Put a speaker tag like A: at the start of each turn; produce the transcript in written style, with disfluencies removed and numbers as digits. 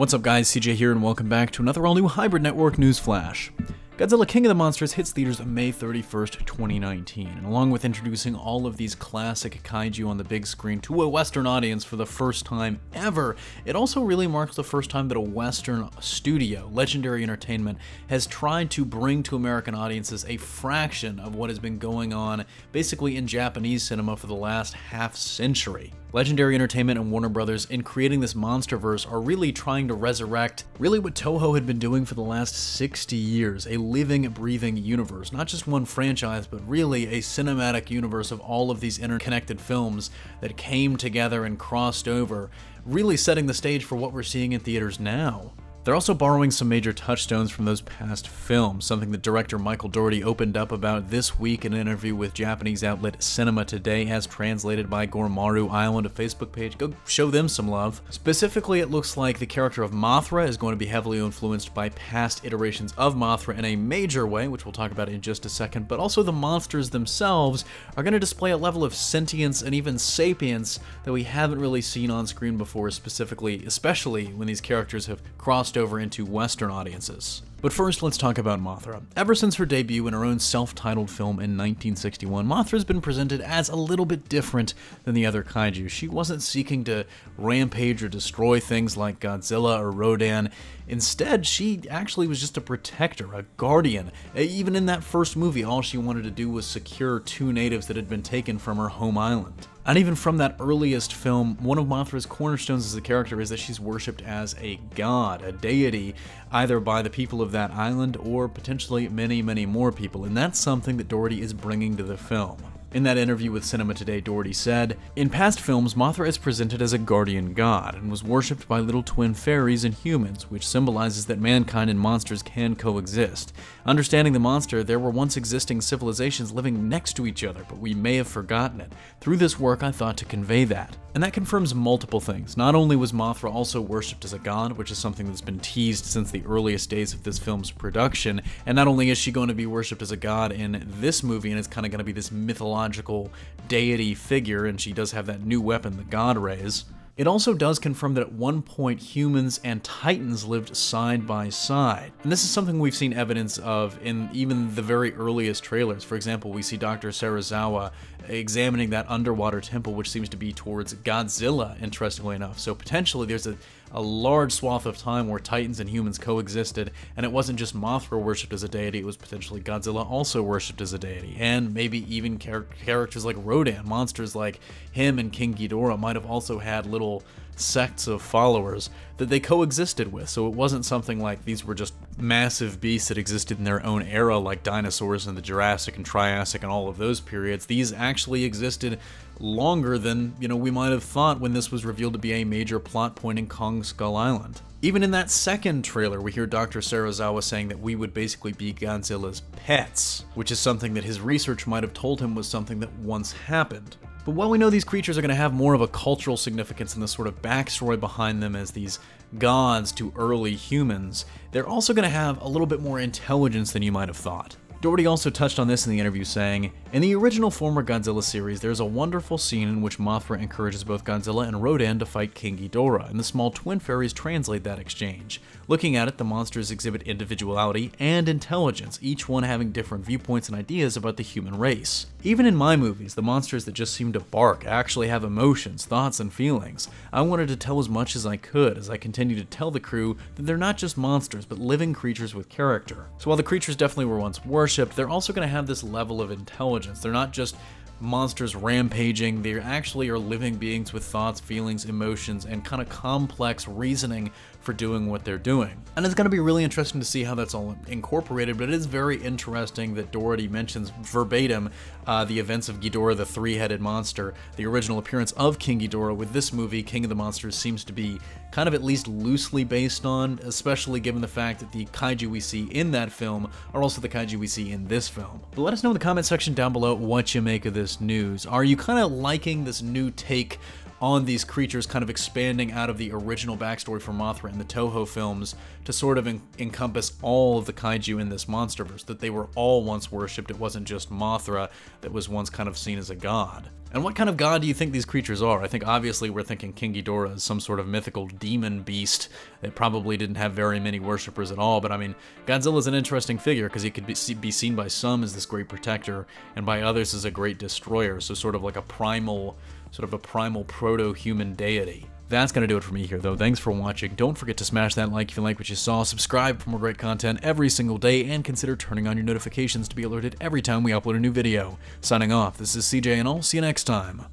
A: What's up guys, CJ here and welcome back to another all-new Hybrid Network News Flash. Godzilla King of the Monsters hits theaters May 31st, 2019, and along with introducing all of these classic kaiju on the big screen to a Western audience for the first time ever, it also really marks the first time that a Western studio, Legendary Entertainment, has tried to bring to American audiences a fraction of what has been going on basically in Japanese cinema for the last half century. Legendary Entertainment and Warner Brothers, in creating this monsterverse, are really trying to resurrect really what Toho had been doing for the last 60 years, a living, breathing universe. Not just one franchise, but really a cinematic universe of all of these interconnected films that came together and crossed over, really setting the stage for what we're seeing in theaters now. They're also borrowing some major touchstones from those past films, something that director Mike Dougherty opened up about this week in an interview with Japanese outlet Cinema Today, as translated by Gormaru Island, a Facebook page. Go show them some love. Specifically, it looks like the character of Mothra is going to be heavily influenced by past iterations of Mothra in a major way, which we'll talk about in just a second, but also the monsters themselves are going to display a level of sentience and even sapience that we haven't really seen on screen before, especially when these characters have crossed over into Western audiences. But first, let's talk about Mothra. Ever since her debut in her own self-titled film in 1961, Mothra's been presented as a little bit different than the other kaiju. She wasn't seeking to rampage or destroy things like Godzilla or Rodan. Instead, she actually was just a protector, a guardian. Even in that first movie, all she wanted to do was secure two natives that had been taken from her home island. And even from that earliest film, one of Mothra's cornerstones as a character is that she's worshipped as a god, a deity, either by the people of that island or potentially many, many more people, and that's something that Dougherty is bringing to the film. In that interview with Cinema Today, Dougherty said, "In past films, Mothra is presented as a guardian god and was worshipped by little twin fairies and humans, which symbolizes that mankind and monsters can coexist. Understanding the monster, there were once existing civilizations living next to each other, but we may have forgotten it. Through this work, I thought to convey that." And that confirms multiple things. Not only was Mothra also worshipped as a god, which is something that's been teased since the earliest days of this film's production, and not only is she going to be worshipped as a god in this movie, and it's kind of going to be this mythological deity figure, and she does have that new weapon, the God Rays. It also does confirm that at one point humans and titans lived side by side. And this is something we've seen evidence of in even the very earliest trailers. For example, we see Dr. Serizawa examining that underwater temple, which seems to be towards Godzilla, interestingly enough. So potentially there's a large swath of time where titans and humans coexisted, and it wasn't just Mothra worshipped as a deity, it was potentially Godzilla also worshipped as a deity, and maybe even characters like Rodan, monsters like him and King Ghidorah might have also had little sects of followers that they coexisted with, so it wasn't something like these were just massive beasts that existed in their own era like dinosaurs in the Jurassic and Triassic and all of those periods. These actually existed longer than, we might have thought when this was revealed to be a major plot point in Kong Skull Island. Even in that second trailer, we hear Dr. Serizawa saying that we would basically be Godzilla's pets, which is something that his research might have told him was something that once happened. But while we know these creatures are going to have more of a cultural significance and the sort of backstory behind them as these gods to early humans, they're also going to have a little bit more intelligence than you might have thought. Dougherty also touched on this in the interview, saying, "In the original former Godzilla series, there's a wonderful scene in which Mothra encourages both Godzilla and Rodan to fight King Ghidorah, and the small twin fairies translate that exchange. Looking at it, the monsters exhibit individuality and intelligence, each one having different viewpoints and ideas about the human race. Even in my movies, the monsters that just seem to bark actually have emotions, thoughts, and feelings. I wanted to tell as much as I could as I continue to tell the crew that they're not just monsters, but living creatures with character. So while the creatures definitely were once worshipped, they're also going to have this level of intelligence. They're not just monsters rampaging, they actually are living beings with thoughts, feelings, emotions, and kind of complex reasoning for doing what they're doing. And it's going to be really interesting to see how that's all incorporated, but it is very interesting that Dougherty mentions verbatim the events of Ghidorah, the three-headed monster. The original appearance of King Ghidorah with this movie, King of the Monsters, seems to be kind of at least loosely based on, especially given the fact that the kaiju we see in that film are also the kaiju we see in this film. But let us know in the comment section down below what you make of this news. Are you kind of liking this new take on these creatures, kind of expanding out of the original backstory for Mothra in the Toho films to sort of encompass all of the kaiju in this monsterverse, that they were all once worshipped, it wasn't just Mothra that was once kind of seen as a god? And what kind of god do you think these creatures are? I think obviously we're thinking King Ghidorah is some sort of mythical demon beast that probably didn't have very many worshippers at all, but I mean, Godzilla's an interesting figure because he could be seen by some as this great protector and by others as a great destroyer, so sort of like a primal proto-human deity. That's going to do it for me here, though. Thanks for watching. Don't forget to smash that like if you like what you saw, subscribe for more great content every single day, and consider turning on your notifications to be alerted every time we upload a new video. Signing off, this is CJ, and I'll see you next time.